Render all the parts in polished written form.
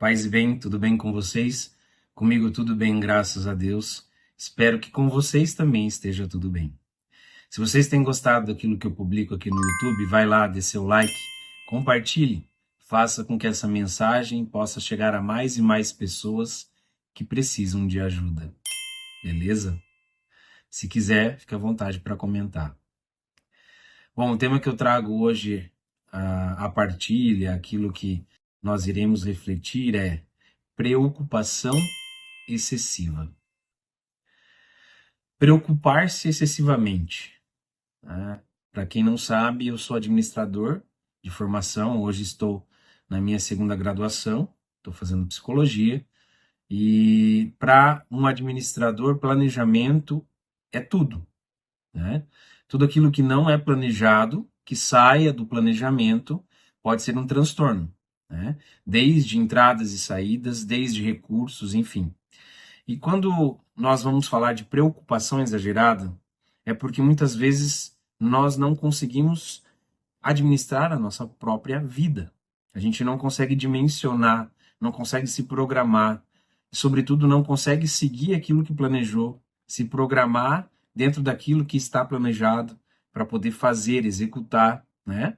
Paz e bem, tudo bem com vocês? Comigo tudo bem, graças a Deus. Espero que com vocês também esteja tudo bem. Se vocês têm gostado daquilo que eu publico aqui no YouTube, vai lá, dê seu like, compartilhe, faça com que essa mensagem possa chegar a mais e mais pessoas que precisam de ajuda. Beleza? Se quiser, fique à vontade para comentar. Bom, o tema que eu trago hoje, a partilha, aquilo que nós iremos refletir é preocupação excessiva. Preocupar-se excessivamente. Né? Para quem não sabe, eu sou administrador de formação, hoje estou na minha segunda graduação, estou fazendo psicologia, e para um administrador, planejamento é tudo. Né? Tudo aquilo que não é planejado, que saia do planejamento, pode ser um transtorno. Né? Desde entradas e saídas, desde recursos, enfim. E quando nós vamos falar de preocupação exagerada, é porque muitas vezes nós não conseguimos administrar a nossa própria vida. A gente não consegue dimensionar, não consegue se programar, e, sobretudo, não consegue seguir aquilo que planejou, se programar dentro daquilo que está planejado para poder fazer, executar, né?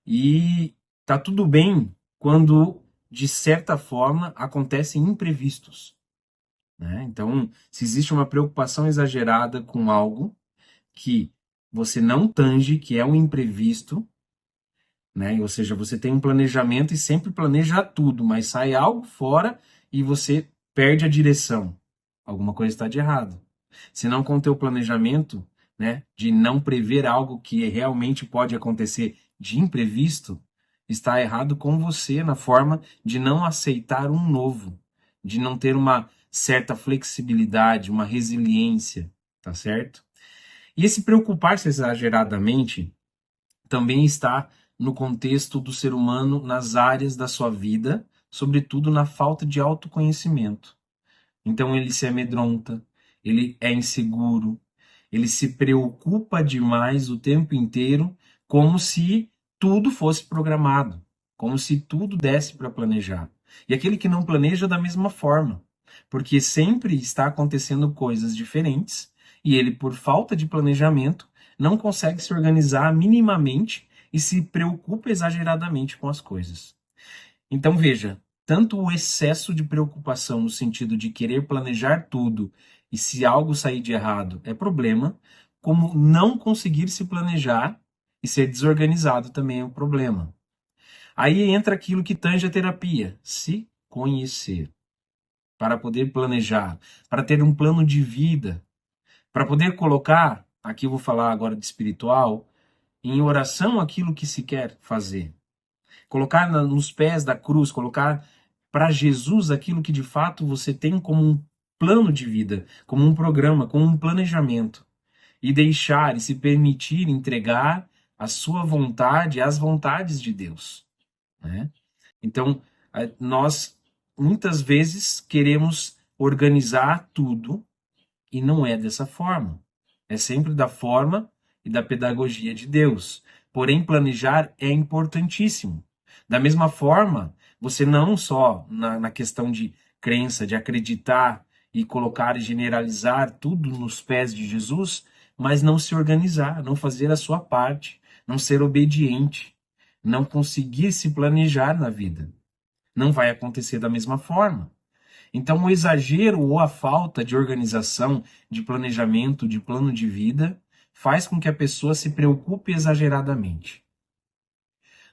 E tá tudo bem quando, de certa forma, acontecem imprevistos. Né? Então, se existe uma preocupação exagerada com algo que você não tange, que é um imprevisto, né? Ou seja, você tem um planejamento e sempre planeja tudo, mas sai algo fora e você perde a direção. Alguma coisa está de errado. Se não com o teu planejamento, né, de não prever algo que realmente pode acontecer de imprevisto, está errado com você na forma de não aceitar um novo, de não ter uma certa flexibilidade, uma resiliência, tá certo? E esse preocupar-se exageradamente também está no contexto do ser humano nas áreas da sua vida, sobretudo na falta de autoconhecimento. Então ele se amedronta, ele é inseguro, ele se preocupa demais o tempo inteiro, como se tudo fosse programado, como se tudo desse para planejar. E aquele que não planeja da mesma forma, porque sempre está acontecendo coisas diferentes e ele, por falta de planejamento, não consegue se organizar minimamente e se preocupa exageradamente com as coisas. Então veja, tanto o excesso de preocupação no sentido de querer planejar tudo e se algo sair de errado é problema, como não conseguir se planejar e ser desorganizado também é um problema. Aí entra aquilo que tange a terapia, se conhecer, para poder planejar, para ter um plano de vida, para poder colocar, aqui eu vou falar agora de espiritual, em oração aquilo que se quer fazer. Colocar nos pés da cruz, colocar para Jesus aquilo que de fato você tem como um plano de vida, como um programa, como um planejamento. E deixar e se permitir entregar a sua vontade às vontades de Deus. Né? Então, nós muitas vezes queremos organizar tudo e não é dessa forma. É sempre da forma e da pedagogia de Deus. Porém, planejar é importantíssimo. Da mesma forma, você não só na questão de crença, de acreditar e colocar e generalizar tudo nos pés de Jesus, mas não se organizar, não fazer a sua parte, não ser obediente, não conseguir se planejar na vida. Não vai acontecer da mesma forma. Então, o exagero ou a falta de organização, de planejamento, de plano de vida, faz com que a pessoa se preocupe exageradamente.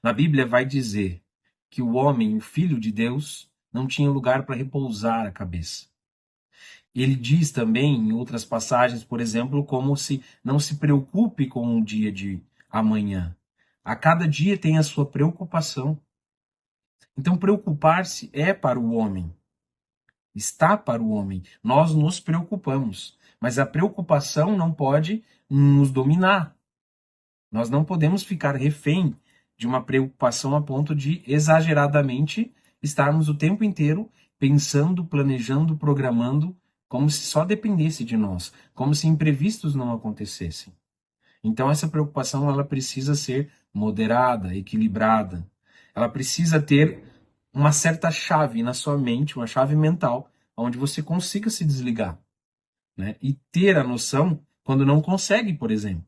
Na Bíblia vai dizer que o homem, o filho de Deus, não tinha lugar para repousar a cabeça. Ele diz também, em outras passagens, por exemplo, como se não se preocupe com o dia de amanhã. A cada dia tem a sua preocupação. Então, preocupar-se é para o homem. Está para o homem. Nós nos preocupamos, mas a preocupação não pode nos dominar. Nós não podemos ficar refém de uma preocupação a ponto de exageradamente estarmos o tempo inteiro pensando, planejando, programando, como se só dependesse de nós, como se imprevistos não acontecessem. Então essa preocupação ela precisa ser moderada, equilibrada. Ela precisa ter uma certa chave na sua mente, uma chave mental, onde você consiga se desligar, né? E ter a noção quando não consegue, por exemplo,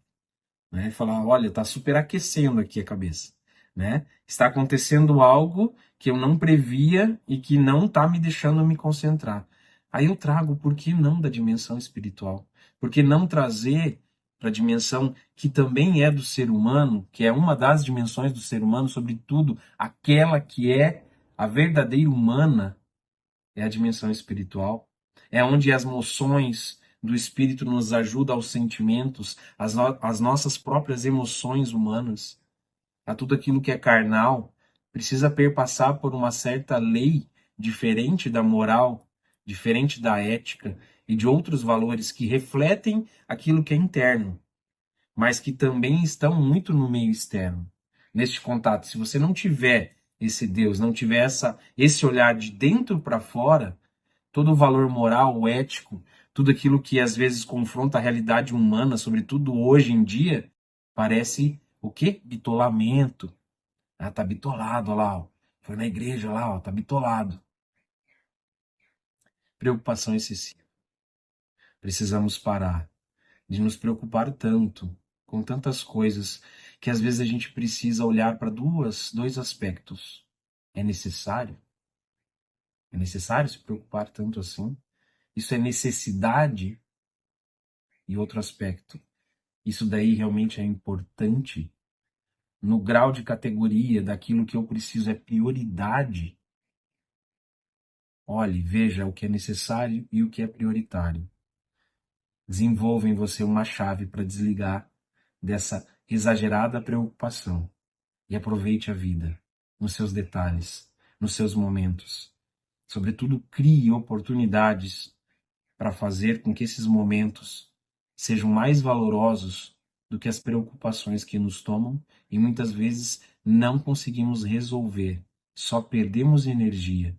né? Falar, olha, está superaquecendo aqui a cabeça, né? Está acontecendo algo que eu não previa e que não está me deixando me concentrar. Aí eu trago, por que não da dimensão espiritual? Por que não trazer para a dimensão que também é do ser humano, que é uma das dimensões do ser humano, sobretudo aquela que é a verdadeira humana, é a dimensão espiritual. É onde as moções do espírito nos ajudam aos sentimentos, às nossas próprias emoções humanas, a tudo aquilo que é carnal, precisa perpassar por uma certa lei diferente da moral, diferente da ética e de outros valores que refletem aquilo que é interno, mas que também estão muito no meio externo. Neste contato, se você não tiver esse Deus, não tiver esse olhar de dentro para fora, todo o valor moral, o ético, tudo aquilo que às vezes confronta a realidade humana, sobretudo hoje em dia, parece o quê? Bitolamento. Ah, tá bitolado, olha lá, ó. Foi na igreja lá, ó, tá bitolado. Preocupação excessiva. Precisamos parar de nos preocupar tanto com tantas coisas que às vezes a gente precisa olhar para dois aspectos. É necessário? É necessário se preocupar tanto assim? Isso é necessidade? E outro aspecto, isso daí realmente é importante? No grau de categoria daquilo que eu preciso é prioridade? Olhe, veja o que é necessário e o que é prioritário. Desenvolva em você uma chave para desligar dessa exagerada preocupação e aproveite a vida nos seus detalhes, nos seus momentos. Sobretudo, crie oportunidades para fazer com que esses momentos sejam mais valorosos do que as preocupações que nos tomam e muitas vezes não conseguimos resolver, só perdemos energia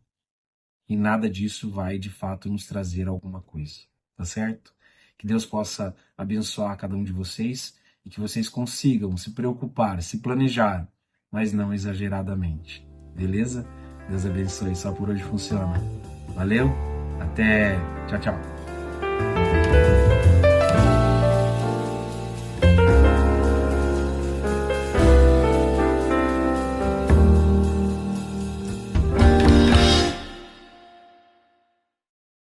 e nada disso vai de fato nos trazer alguma coisa, tá certo? Que Deus possa abençoar cada um de vocês e que vocês consigam se preocupar, se planejar, mas não exageradamente, beleza? Deus abençoe, só por hoje funciona. Valeu, até, tchau, tchau.